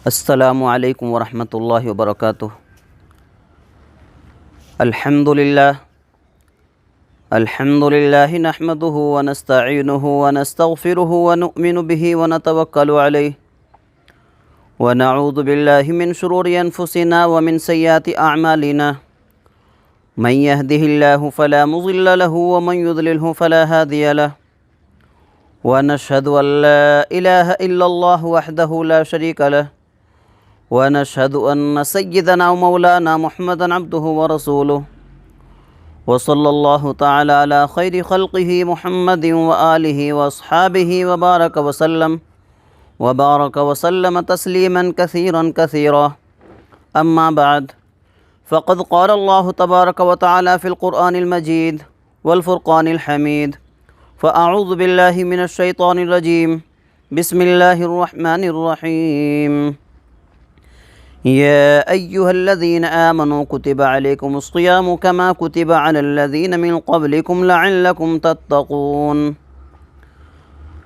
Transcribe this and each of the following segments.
السلام علیکم ورحمۃ اللہ وبرکاتہ۔ الحمد للہ نحمده ونستعینه ونستغفره ونؤمن به ونتوکل علیہ ونعوذ باللہ من شرور انفسنا ومن سیئات اعمالنا من يهده اللہ فلا مضل له ومن يضلله فلا هادی له ونشهد ان لا الہ الا اللہ وحدہ لا شریک له ونشهد ان سیدنا ومولانا محمدا عبده ورسوله وصلی اللہ تعالی علی خیر خلقہ محمد وآلہ واصحابہ وبارک وسلم تسلیما کثیرا کثیرا، اما بعد فقد قال اللہ تبارک وتعالی فی القرآن المجید والفرقان الحمید، فاعوذ باللہ من الشیطان الرجیم، بسم اللہ الرحمن الرحیم۔ یا ایہا الذین آمنوا کتب علیکم الصیام کما کتب علی الذین من قبلکم لعلکم تتقون،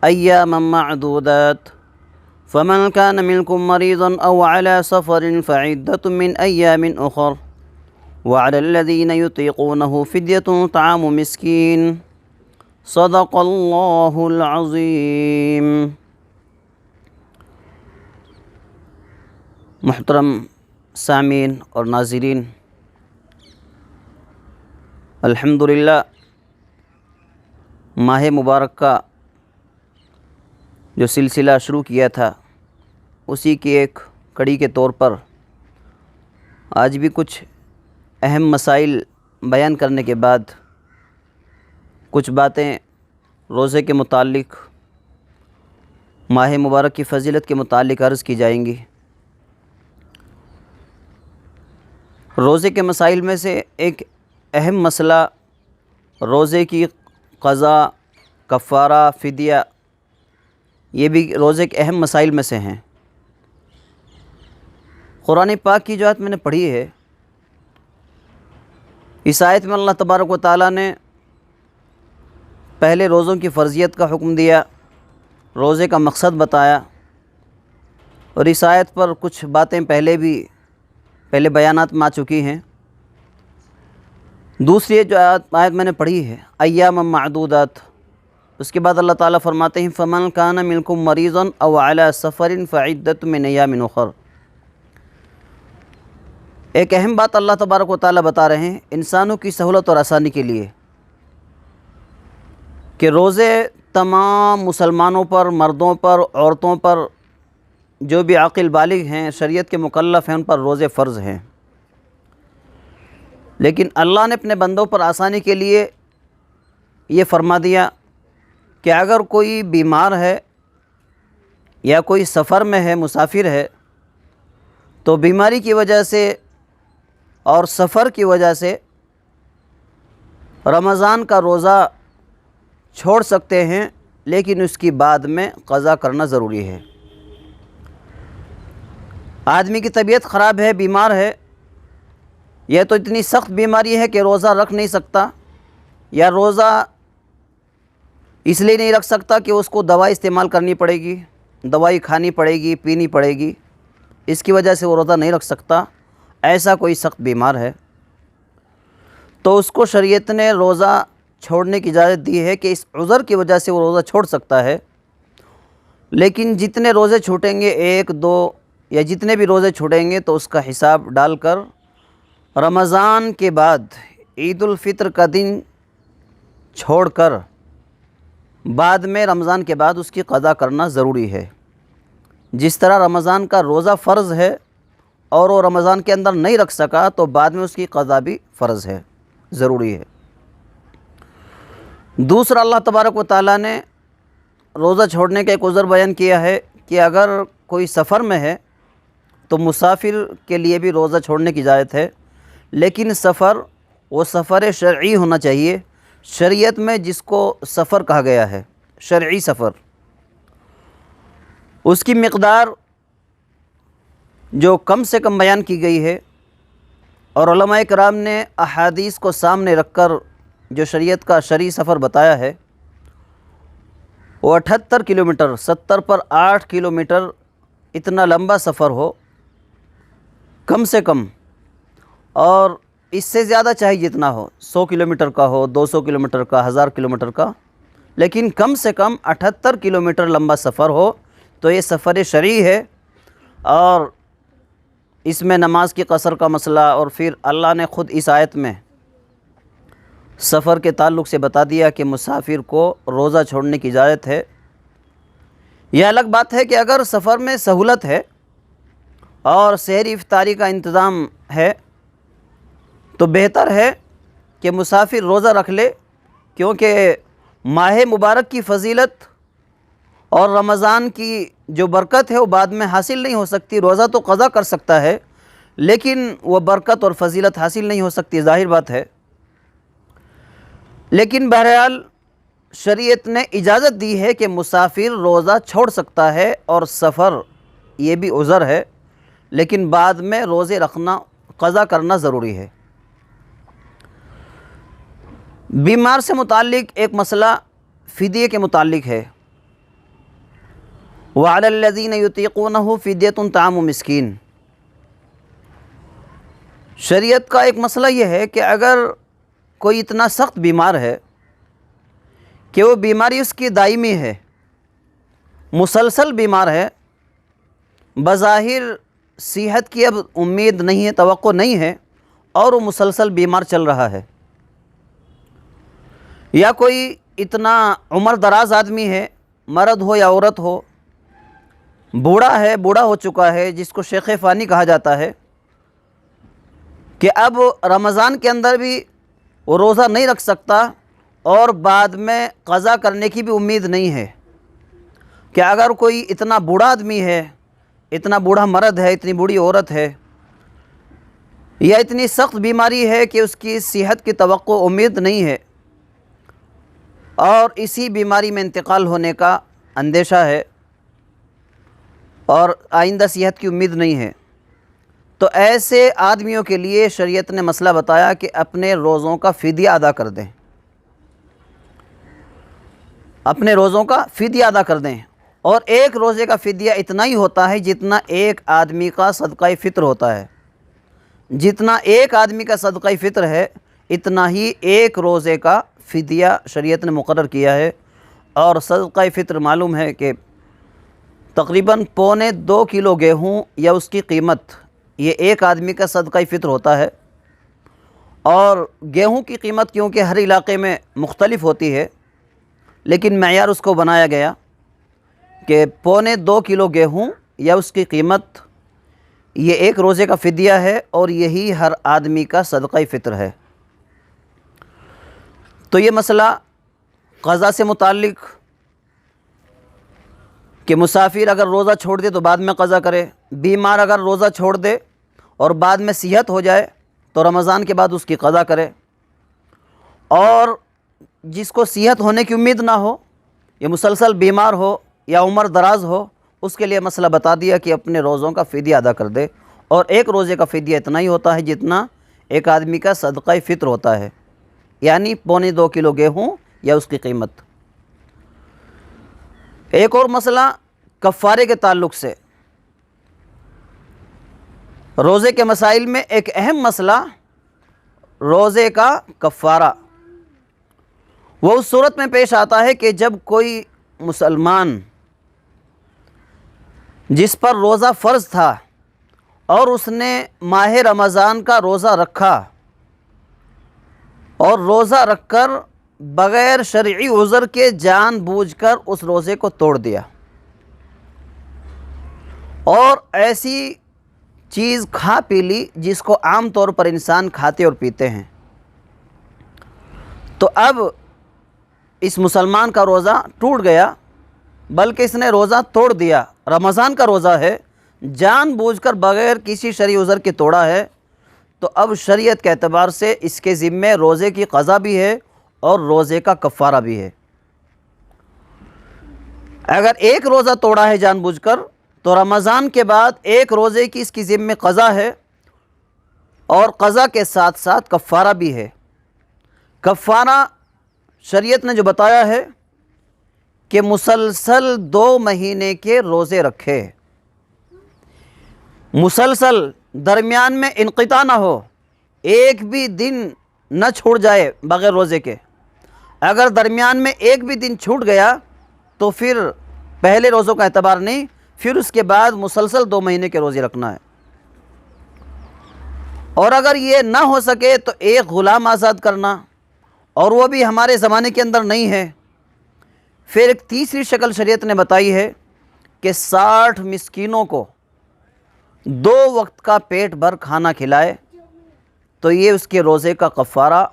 ایاما معدودات، فمن کان منکم مریضا او علی سفر فعدۃ من ایام اخر، وعلی الذین یطیقونہ فدیۃ طعام مسکین، صدق اللہ العظیم۔ محترم سامعین اور ناظرین، الحمدللہ ماہ مبارک کا جو سلسلہ شروع کیا تھا اسی کی ایک کڑی کے طور پر آج بھی کچھ اہم مسائل بیان کرنے کے بعد کچھ باتیں روزے کے متعلق، ماہ مبارک کی فضیلت کے متعلق عرض کی جائیں گی۔ روزے کے مسائل میں سے ایک اہم مسئلہ روزے کی قضا، کفارہ، فدیہ، یہ بھی روزے کے اہم مسائل میں سے ہیں۔ قرآن پاک کی جو آیت میں نے پڑھی ہے، اس آیت میں اللہ تبارک و تعالیٰ نے پہلے روزوں کی فرضیت کا حکم دیا، روزے کا مقصد بتایا، اور اس آیت پر کچھ باتیں پہلے بیانات میں آ چکی ہیں۔ دوسری جو آیت میں نے پڑھی ہے ایام معدودات، اس کے بعد اللہ تعالیٰ فرماتے ہیں فمن کان منکم مریضا او علی سفر فعدۃ من ایام اخر۔ ایک اہم بات اللہ تبارک و تعالیٰ بتا رہے ہیں انسانوں کی سہولت اور آسانی کے لیے کہ روزے تمام مسلمانوں پر، مردوں پر، عورتوں پر، جو بھی عاقل بالغ ہیں، شریعت کے مکلف ہیں، ان پر روزے فرض ہیں۔ لیکن اللہ نے اپنے بندوں پر آسانی کے لیے یہ فرما دیا کہ اگر کوئی بیمار ہے یا کوئی سفر میں ہے، مسافر ہے، تو بیماری کی وجہ سے اور سفر کی وجہ سے رمضان کا روزہ چھوڑ سکتے ہیں، لیکن اس کی بعد میں قضا کرنا ضروری ہے۔ آدمی کی طبیعت خراب ہے، بیمار ہے، یا تو اتنی سخت بیماری ہے کہ روزہ رکھ نہیں سکتا، یا روزہ اس لیے نہیں رکھ سکتا کہ اس کو دوائی استعمال کرنی پڑے گی، دوائی کھانی پڑے گی، پینی پڑے گی، اس کی وجہ سے وہ روزہ نہیں رکھ سکتا، ایسا کوئی سخت بیمار ہے، تو اس کو شریعت نے روزہ چھوڑنے کی اجازت دی ہے کہ اس عذر کی وجہ سے وہ روزہ چھوڑ سکتا ہے۔ لیکن جتنے روزے چھوٹیں گے، 1، 2 یا جتنے بھی روزے چھوٹیں گے، تو اس کا حساب ڈال کر رمضان کے بعد عید الفطر کا دن چھوڑ کر بعد میں رمضان کے بعد اس کی قضا کرنا ضروری ہے۔ جس طرح رمضان کا روزہ فرض ہے اور وہ رمضان کے اندر نہیں رکھ سکا تو بعد میں اس کی قضا بھی فرض ہے، ضروری ہے۔ دوسرا، اللہ تبارک و تعالیٰ نے روزہ چھوڑنے کا ایک عذر بیان کیا ہے کہ اگر کوئی سفر میں ہے تو مسافر کے لیے بھی روزہ چھوڑنے کی اجازت ہے، لیکن وہ سفر شرعی ہونا چاہیے۔ شریعت میں جس کو سفر کہا گیا ہے، شرعی سفر، اس کی مقدار جو کم سے کم بیان کی گئی ہے، اور علماء کرام نے احادیث کو سامنے رکھ کر جو شریعت کا شرعی سفر بتایا ہے وہ 78 کلومیٹر، 70 پر 8 کلومیٹر اتنا لمبا سفر ہو کم سے کم، اور اس سے زیادہ چاہے جتنا ہو، 100 کلومیٹر کا ہو، 200 کلومیٹر کا، 1000 کلومیٹر کا، لیکن کم سے کم 78 کلومیٹر لمبا سفر ہو تو یہ سفر شرعی ہے۔ اور اس میں نماز کی قصر کا مسئلہ، اور پھر اللہ نے خود اس آیت میں سفر کے تعلق سے بتا دیا کہ مسافر کو روزہ چھوڑنے کی اجازت ہے۔ یہ الگ بات ہے کہ اگر سفر میں سہولت ہے اور سحری افطاری کا انتظام ہے تو بہتر ہے کہ مسافر روزہ رکھ لے، کیونکہ ماہ مبارک کی فضیلت اور رمضان کی جو برکت ہے وہ بعد میں حاصل نہیں ہو سکتی۔ روزہ تو قضا کر سکتا ہے لیکن وہ برکت اور فضیلت حاصل نہیں ہو سکتی، ظاہر بات ہے۔ لیکن بہرحال شریعت نے اجازت دی ہے کہ مسافر روزہ چھوڑ سکتا ہے، اور سفر یہ بھی عذر ہے، لیکن بعد میں روزے رکھنا، قضا کرنا ضروری ہے۔ بیمار سے متعلق ایک مسئلہ فدیے کے متعلق ہے۔ وَعَلَى الَّذِينَ يُطِيقُونَهُ فِدْيَةٌ طَعَامُ مِسْكِين۔ شریعت کا ایک مسئلہ یہ ہے کہ اگر کوئی اتنا سخت بیمار ہے کہ وہ بیماری اس کی دائمی ہے، مسلسل بیمار ہے، بظاہر صحت کی اب امید نہیں ہے، توقع نہیں ہے، اور وہ مسلسل بیمار چل رہا ہے، یا کوئی اتنا عمر دراز آدمی ہے، مرد ہو یا عورت ہو، بوڑھا ہے، بوڑھا ہو چکا ہے، جس کو شیخ فانی کہا جاتا ہے، کہ اب رمضان کے اندر بھی وہ روزہ نہیں رکھ سکتا اور بعد میں قضا کرنے کی بھی امید نہیں ہے۔ کہ اگر کوئی اتنا بوڑھا آدمی ہے، اتنا بوڑھا مرد ہے، اتنی بوڑھی عورت ہے، یا اتنی سخت بیماری ہے کہ اس کی صحت کی توقع امید نہیں ہے، اور اسی بیماری میں انتقال ہونے کا اندیشہ ہے، اور آئندہ صحت کی امید نہیں ہے، تو ایسے آدمیوں کے لیے شریعت نے مسئلہ بتایا کہ اپنے روزوں کا فدیہ ادا کر دیں، اپنے روزوں کا فدیہ ادا کر دیں۔ اور ایک روزے کا فدیہ اتنا ہی ہوتا ہے جتنا ایک آدمی کا صدقہ فطر ہوتا ہے، جتنا ایک آدمی کا صدقہ فطر ہے اتنا ہی ایک روزے کا فدیہ شریعت نے مقرر کیا ہے۔ اور صدقہ فطر معلوم ہے کہ تقریباً 1.25 کلو گیہوں یا اس کی قیمت، یہ ایک آدمی کا صدقہ فطر ہوتا ہے۔ اور گیہوں کی قیمت کیونکہ ہر علاقے میں مختلف ہوتی ہے، لیکن معیار اس کو بنایا گیا کہ 1.25 کلو گیہوں یا اس کی قیمت، یہ ایک روزے کا فدیہ ہے، اور یہی ہر آدمی کا صدقہ فطر ہے۔ تو یہ مسئلہ قضا سے متعلق کہ مسافر اگر روزہ چھوڑ دے تو بعد میں قضا کرے، بیمار اگر روزہ چھوڑ دے اور بعد میں صحت ہو جائے تو رمضان کے بعد اس کی قضا کرے، اور جس کو صحت ہونے کی امید نہ ہو، یہ مسلسل بیمار ہو یا عمر دراز ہو، اس کے لیے مسئلہ بتا دیا کہ اپنے روزوں کا فدیہ ادا کر دے، اور ایک روزے کا فدیہ اتنا ہی ہوتا ہے جتنا ایک آدمی کا صدقہ فطر ہوتا ہے، یعنی 2.25 کلو گیہوں یا اس کی قیمت۔ ایک اور مسئلہ کفارے کے تعلق سے، روزے کے مسائل میں ایک اہم مسئلہ روزے کا کفارہ، وہ اس صورت میں پیش آتا ہے کہ جب کوئی مسلمان جس پر روزہ فرض تھا اور اس نے ماہ رمضان کا روزہ رکھا، اور روزہ رکھ کر بغیر شرعی عذر کے جان بوجھ کر اس روزے کو توڑ دیا، اور ایسی چیز کھا پی لی جس کو عام طور پر انسان کھاتے اور پیتے ہیں، تو اب اس مسلمان کا روزہ ٹوٹ گیا، بلکہ اس نے روزہ توڑ دیا، رمضان کا روزہ ہے، جان بوجھ کر بغیر کسی شرعی عذر کے توڑا ہے، تو اب شریعت کے اعتبار سے اس کے ذمے روزے کی قضا بھی ہے اور روزے کا کفارہ بھی ہے۔ اگر ایک روزہ توڑا ہے جان بوجھ کر تو رمضان کے بعد ایک روزے کی اس کی ذمے قضا ہے، اور قضا کے ساتھ ساتھ کفارہ بھی ہے۔ کفارہ شریعت نے جو بتایا ہے کہ مسلسل 2 مہینے کے روزے رکھے، مسلسل درمیان میں انقطاع نہ ہو، ایک بھی دن نہ چھوڑ جائے بغیر روزے کے۔ اگر درمیان میں ایک بھی دن چھوٹ گیا تو پھر پہلے روزوں کا اعتبار نہیں، پھر اس کے بعد مسلسل 2 مہینے کے روزے رکھنا ہے۔ اور اگر یہ نہ ہو سکے تو ایک غلام آزاد کرنا، اور وہ بھی ہمارے زمانے کے اندر نہیں ہے۔ پھر ایک تیسری شکل شریعت نے بتائی ہے کہ 60 مسکینوں کو 2 وقت کا پیٹ بھر کھانا کھلائے تو یہ اس کے روزے کا کفارہ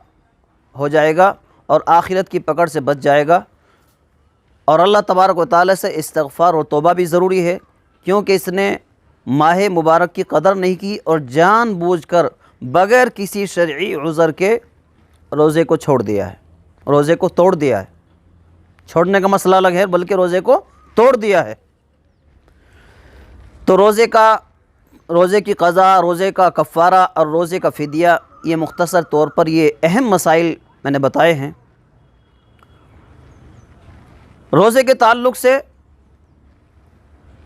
ہو جائے گا اور آخرت کی پکڑ سے بچ جائے گا۔ اور اللہ تبارک و تعالیٰ سے استغفار اور توبہ بھی ضروری ہے، کیونکہ اس نے ماہ مبارک کی قدر نہیں کی اور جان بوجھ کر بغیر کسی شرعی عذر کے روزے کو چھوڑ دیا ہے، روزے کو توڑ دیا ہے۔ چھوڑنے کا مسئلہ الگ ہے، بلکہ روزے کو توڑ دیا ہے۔ تو روزے کی قضا، روزے کا کفارہ اور روزے کا فدیہ، یہ مختصر طور پر یہ اہم مسائل میں نے بتائے ہیں۔ روزے کے تعلق سے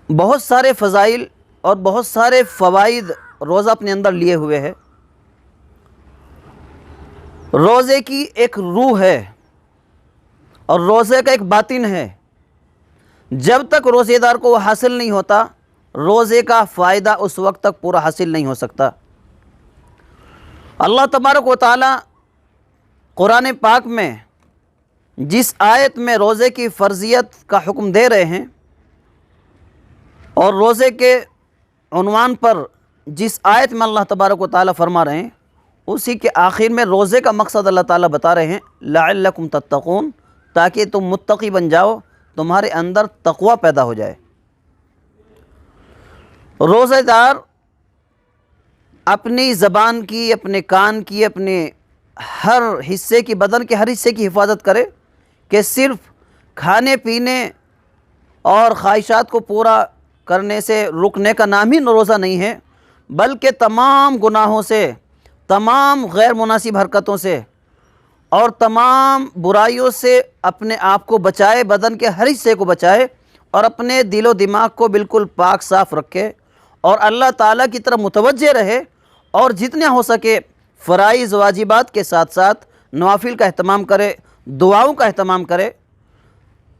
بہت سارے فضائل اور بہت سارے فوائد روزہ اپنے اندر لیے ہوئے ہے۔ روزے کی ایک روح ہے اور روزے کا ایک باطن ہے۔ جب تک روزے دار کو وہ حاصل نہیں ہوتا، روزے کا فائدہ اس وقت تک پورا حاصل نہیں ہو سکتا۔ اللہ تبارک و تعالی قرآن پاک میں جس آیت میں روزے کی فرضیت کا حکم دے رہے ہیں اور روزے کے عنوان پر جس آیت میں اللہ تبارک و تعالی فرما رہے ہیں، اسی کے آخر میں روزے کا مقصد اللہ تعالیٰ بتا رہے ہیں، لعلکم تتقون، تاکہ تم متقی بن جاؤ، تمہارے اندر تقوی پیدا ہو جائے۔ روزہ دار اپنی زبان کی، اپنے کان کی، اپنے ہر حصے کی، بدن کے ہر حصے کی حفاظت کرے کہ صرف کھانے پینے اور خواہشات کو پورا کرنے سے رکنے کا نام ہی روزہ نہیں ہے، بلکہ تمام گناہوں سے، تمام غیر مناسب حرکتوں سے اور تمام برائیوں سے اپنے آپ کو بچائے، بدن کے ہر حصے کو بچائے اور اپنے دل و دماغ کو بالکل پاک صاف رکھے اور اللہ تعالیٰ کی طرف متوجہ رہے، اور جتنے ہو سکے فرائض واجبات کے ساتھ ساتھ نوافل کا اہتمام کرے، دعاؤں کا اہتمام کرے،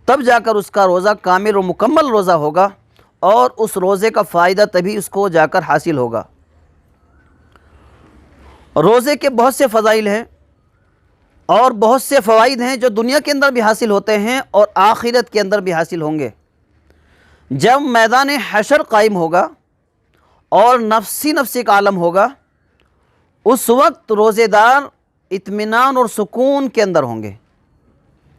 تب جا کر اس کا روزہ کامل و مکمل روزہ ہوگا اور اس روزے کا فائدہ تبھی اس کو جا کر حاصل ہوگا۔ روزے کے بہت سے فضائل ہیں اور بہت سے فوائد ہیں جو دنیا کے اندر بھی حاصل ہوتے ہیں اور آخرت کے اندر بھی حاصل ہوں گے۔ جب میدان حشر قائم ہوگا اور نفسی کا عالم ہوگا، اس وقت روزے دار اطمینان اور سکون کے اندر ہوں گے،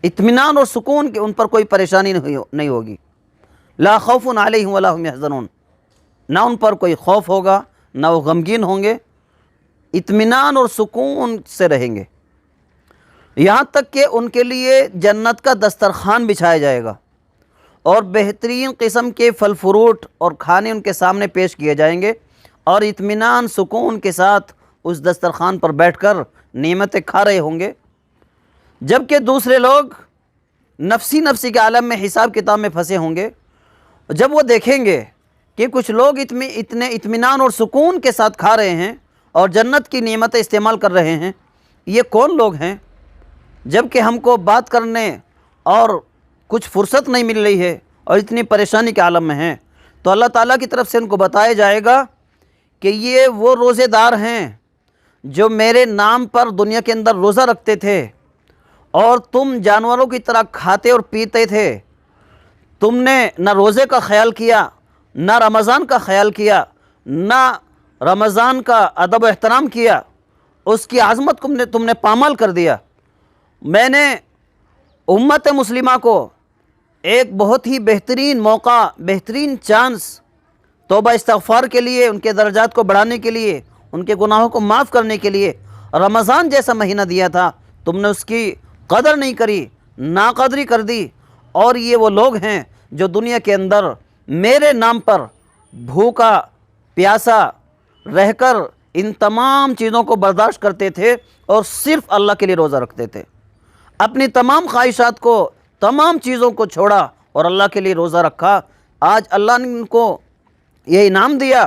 اطمینان اور سکون کے، ان پر کوئی پریشانی نہیں ہوگی۔ لا خوف علیہم ولا هم یحزنون، نہ ان پر کوئی خوف ہوگا، نہ وہ غمگین ہوں گے، اطمینان اور سکون سے رہیں گے۔ یہاں تک کہ ان کے لیے جنت کا دسترخوان بچھایا جائے گا اور بہترین قسم کے پھل فروٹ اور کھانے ان کے سامنے پیش کیے جائیں گے، اور اطمینان سکون کے ساتھ اس دسترخوان پر بیٹھ کر نعمتیں کھا رہے ہوں گے، جبکہ دوسرے لوگ نفسی کے عالم میں حساب کتاب میں پھنسے ہوں گے۔ جب وہ دیکھیں گے کہ کچھ لوگ اتنے اطمینان اور سکون کے ساتھ کھا رہے ہیں اور جنت کی نعمتیں استعمال کر رہے ہیں، یہ کون لوگ ہیں؟ جبکہ ہم کو بات کرنے اور کچھ فرصت نہیں مل رہی ہے اور اتنی پریشانی کے عالم میں ہیں، تو اللہ تعالیٰ کی طرف سے ان کو بتایا جائے گا کہ یہ وہ روزے دار ہیں جو میرے نام پر دنیا کے اندر روزہ رکھتے تھے اور تم جانوروں کی طرح کھاتے اور پیتے تھے، تم نے نہ روزے کا خیال کیا، نہ رمضان کا خیال کیا، نہ رمضان کا ادب و احترام کیا، اس کی عظمت کو تم نے پامال کر دیا۔ میں نے امت مسلمہ کو ایک بہت ہی بہترین موقع، بہترین چانس توبہ استغفار کے لیے، ان کے درجات کو بڑھانے کے لیے، ان کے گناہوں کو معاف کرنے کے لیے رمضان جیسا مہینہ دیا تھا، تم نے اس کی قدر نہیں کری، ناقدری کر دی۔ اور یہ وہ لوگ ہیں جو دنیا کے اندر میرے نام پر بھوکا پیاسا رہ کر ان تمام چیزوں کو برداشت کرتے تھے اور صرف اللہ کے لیے روزہ رکھتے تھے، اپنی تمام خواہشات کو، تمام چیزوں کو چھوڑا اور اللہ کے لیے روزہ رکھا۔ آج اللہ نے ان کو یہ انعام دیا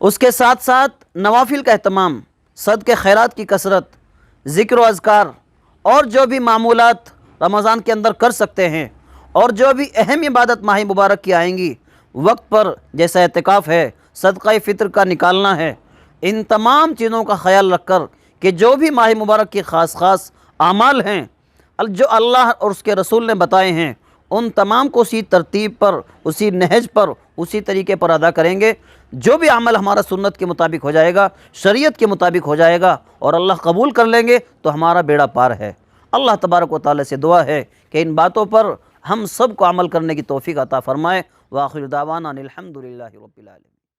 اس کے ساتھ ساتھ نوافل کا اہتمام، صدقے خیرات کی کثرت، ذکر و اذکار اور جو بھی معمولات رمضان کے اندر کر سکتے ہیں، اور جو بھی اہم عبادت ماہ مبارک کی آئیں گی وقت پر، جیسا اعتکاف ہے، صدقہ فطر کا نکالنا ہے، ان تمام چیزوں کا خیال رکھ کر کہ جو بھی ماہ مبارک کی خاص اعمال ہیں جو اللہ اور اس کے رسول نے بتائے ہیں، ان تمام کو اسی ترتیب پر، اسی نہج پر، اسی طریقے پر ادا کریں گے۔ جو بھی عمل ہمارا سنت کے مطابق ہو جائے گا، شریعت کے مطابق ہو جائے گا اور اللہ قبول کر لیں گے تو ہمارا بیڑا پار ہے۔ اللہ تبارک و تعالی سے دعا ہے کہ ان باتوں پر ہم سب کو عمل کرنے کی توفیق عطا فرمائے۔ وآخر دعوانا الحمدللہ رب العالمین۔